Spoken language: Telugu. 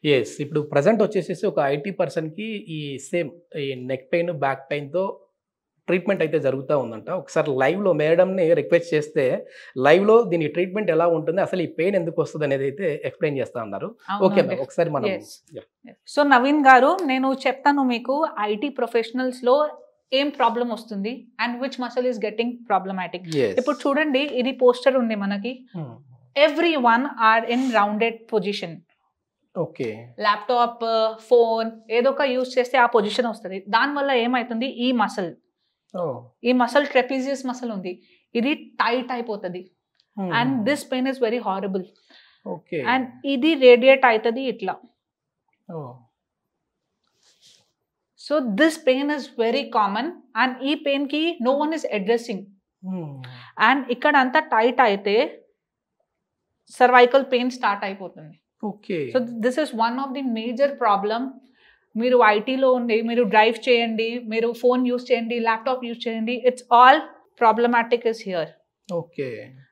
యెస్. ఇప్పుడు ప్రెజెంట్ వచ్చేసేసి ఒక ఐటీ పర్సన్‌కి ఈ సేమ్ ఈ నెక్ పెయిన్, బ్యాక్ పెయిన్‌తో ట్రీట్మెంట్ అయితే జరుగుతా ఉందంట. ఒకసారి లైవ్‌లో మేడమ్‌ని రిక్వెస్ట్ చేస్తే, లైవ్‌లో దీని ట్రీట్మెంట్ ఎలా ఉంటుంది? అసలు ఈ పెయిన్ ఎందుకొస్తదనేదైతే ఎక్స్‌ప్లెయిన్ చేస్తా అన్నారు. ఓకే అవునండి. మ్యామ్. ఒకసారి మనం యెస్. యాహ్! సో, నవీన్ గారు నేను చెప్తాను మీకు ఐటీ ప్రొఫెషనల్స్‌లో ఏం ప్రాబ్లమ్ వస్తుంది and which muscle is getting problematic. Yes. ఇప్పుడు చూడండి ఇది పోస్టర్ ఉంది మనకి. Hmm. Everyone are in rounded position. Okay. Laptop, phone ఏదో ఒక యూజ్ చేస్తే ఆ పొజిషన్ వస్తది. దానివల్ల ఏమైతుంది ఓహ్! ఈ మసిల్ ట్రెపీజియస్ మసిల్ ఉంది. ఇది టైట్ అయిపోతది. And this pain is very horrible. Okay. And ఇది రేడియేట్ అయితది ఇట్లా. Oh! So this pain is very common and ఈ పెయిన్ కి no one is addressing. Hmm. And ఇక్కడ అంతా టైట్ అయితే సర్వైకల్ పెయిన్ స్టార్ట్ అయిపోతుంది. Okay. So this is one of the major problem. మీరు ఐటీలో ఉండి మీరు డ్రైవ్ చేయండి, మీరు ఫోన్ యూస్ చేయండి, ల్యాప్టాప్ యూస్ చేయండి, it's all problematic is here. Okay.